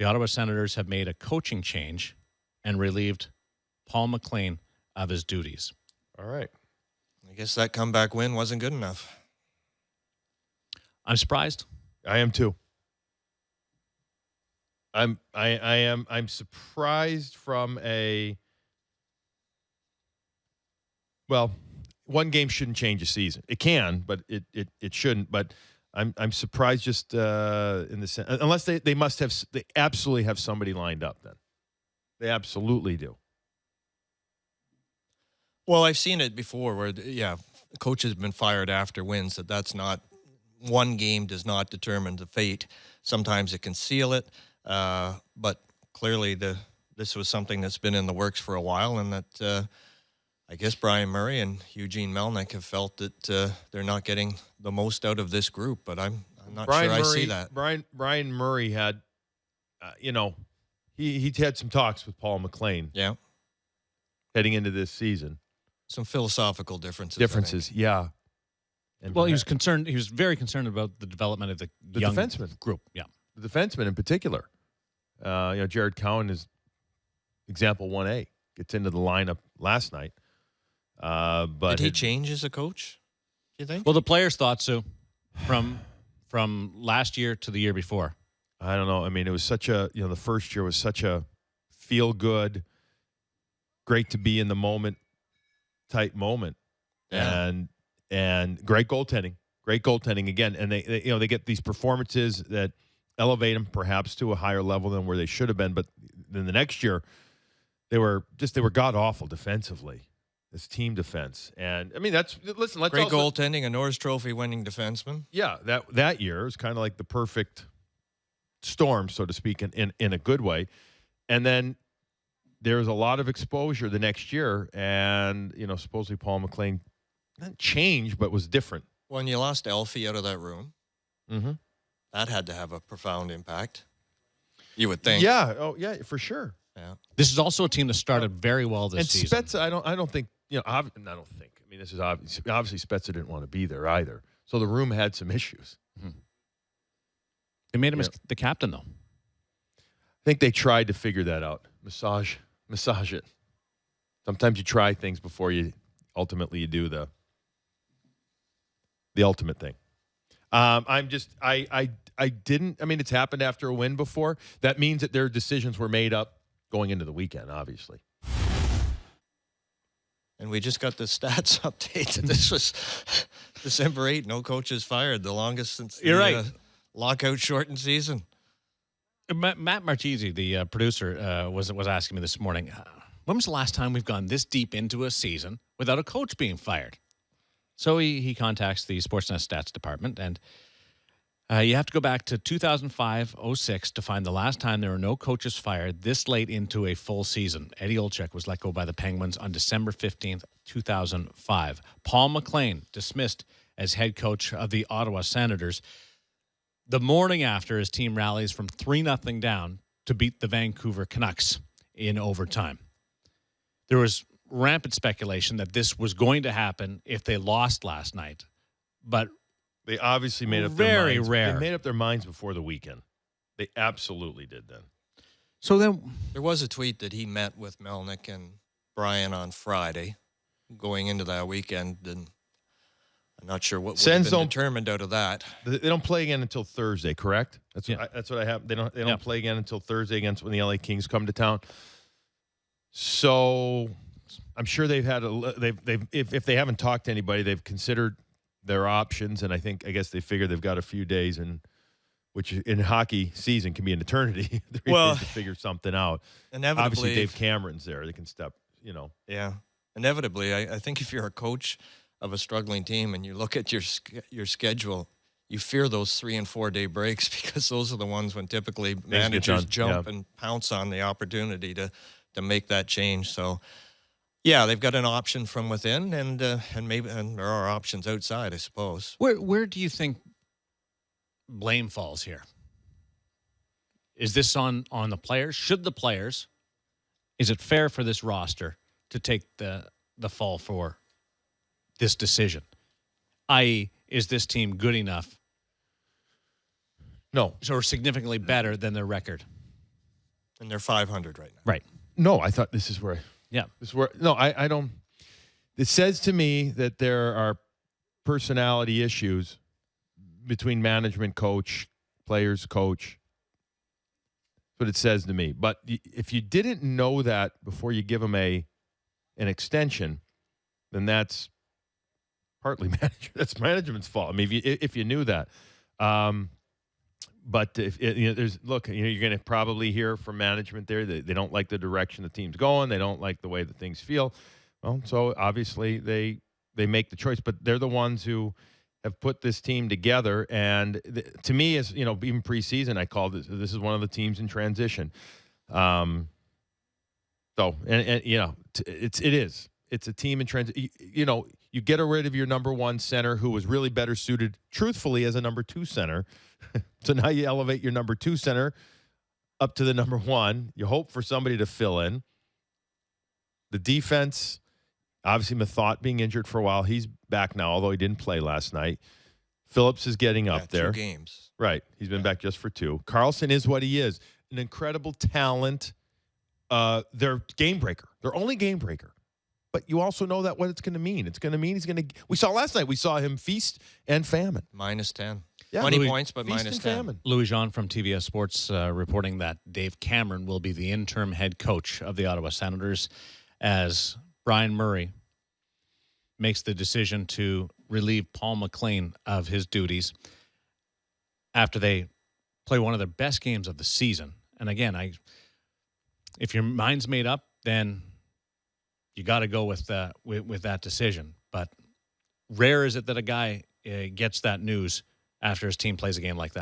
The Ottawa Senators have made a coaching change and relieved Paul MacLean of his duties. All right. I guess that comeback win wasn't good enough. I'm surprised. I am too. I'm surprised from one game shouldn't change a season. It can, but it shouldn't. But I'm surprised just in the sense, unless they absolutely have somebody lined up. Then they absolutely do. Well, I've seen it before where coaches have been fired after wins. That's not one game does not determine the fate. Sometimes it can seal it, but clearly this was something that's been in the works for a while, and that I guess Brian Murray and Eugene Melnyk have felt that they're not getting the most out of this group. But I'm not sure I see that. Brian Murray had, he had some talks with Paul MacLean. Yeah, heading into this season. Some philosophical differences. Yeah. And he was concerned. He was very concerned about the development of the young defenseman group. Yeah, the defenseman in particular. Jared Cowan is example 1A. Gets into the lineup last night. But did he change as a coach? Do you think? Well, the players thought so. From last year to the year before. I don't know. I mean, it was such a the first year was such a feel good, great to be in the moment type moment, and great goaltending again. And they get these performances that elevate them perhaps to a higher level than where they should have been. But then the next year, they were god awful defensively. This team defense, and I mean let's great also, goaltending, a Norris Trophy winning defenseman. Yeah, that year was kind of like the perfect storm, so to speak, in a good way. And then there was a lot of exposure the next year, and supposedly Paul MacLean not changed, but was different. When you lost Elfie out of that room, that had to have a profound impact. You would think. Yeah. Oh, yeah, for sure. Yeah. This is also a team that started very well this season. And Spezza, I don't think. I mean, this is obvious. Obviously, Spezza didn't want to be there either. So the room had some issues. Mm-hmm. They made him the captain, though. I think they tried to figure that out. Massage it. Sometimes you try things before you ultimately do the ultimate thing. I didn't. I mean, it's happened after a win before. That means that their decisions were made up going into the weekend, obviously. And we just got the stats update. This was December 8th. No coaches fired. The longest since the lockout shortened season. Matt Marchese, the producer, was asking me this morning, when was the last time we've gone this deep into a season without a coach being fired? So he contacts the Sportsnet stats department, and you have to go back to 2005-06 to find the last time there were no coaches fired this late into a full season. Eddie Olczyk was let go by the Penguins on December 15th, 2005. Paul MacLean dismissed as head coach of the Ottawa Senators the morning after his team rallies from 3-0 down to beat the Vancouver Canucks in overtime. There was rampant speculation that this was going to happen if they lost last night, but they obviously made up their minds. Very rare. They made up their minds before the weekend. They absolutely did then. So then there was a tweet that he met with Melnyk and Brian on Friday going into that weekend, and I'm not sure what would have been determined out of that. They don't play again until Thursday, correct? That's what I have. They don't play again until Thursday against when the LA Kings come to town. So I'm sure they've had if they haven't talked to anybody, they've considered their options, and I guess they figure they've got a few days, and which in hockey season can be an eternity. To figure something out. Inevitably, obviously Dave Cameron's there; they can step. Yeah, inevitably, I think if you're a coach of a struggling team and you look at your schedule, you fear those 3 and 4 day breaks because those are the ones when typically managers jump and pounce on the opportunity to make that change. So. Yeah, they've got an option from within, and there are options outside, I suppose. Where do you think blame falls here? Is this on the players? Should the players? Is it fair for this roster to take the fall for this decision? I.e., is this team good enough? No. Or significantly better than their record? And they're 500 right now. Right. No, I thought this is where. Yeah. This is where. No, I don't. It says to me that there are personality issues between management, coach, players, coach. That's what it says to me. But if you didn't know that before you give them an extension, then that's partly that's management's fault. I mean, if you knew that. But if there's you're going to probably hear from management there that they don't like the direction the team's going. They don't like the way that things feel. Well, so obviously they make the choice, but they're the ones who have put this team together. And to me, as even preseason, I called this is one of the teams in transition. It's a team in transition. You get rid of your number one center who was really better suited, truthfully, as a number two center. So now you elevate your number two center up to the number one. You hope for somebody to fill in. The defense, obviously Mathot being injured for a while. He's back now, although he didn't play last night. Phillips is getting up there. 2 games. Right. He's been back just for 2. Carlson is what he is. An incredible talent. They're game breaker. They're only game breaker. But you also know that what it's going to mean. It's going to mean we saw last night, we saw him feast and famine. -10. Yeah, 20 points, but feast -10. and famine. Louis Jean from TBS Sports reporting that Dave Cameron will be the interim head coach of the Ottawa Senators as Brian Murray makes the decision to relieve Paul MacLean of his duties after they play one of their best games of the season. And again, if your mind's made up, then you got to go with that decision. But rare is it that a guy gets that news after his team plays a game like that.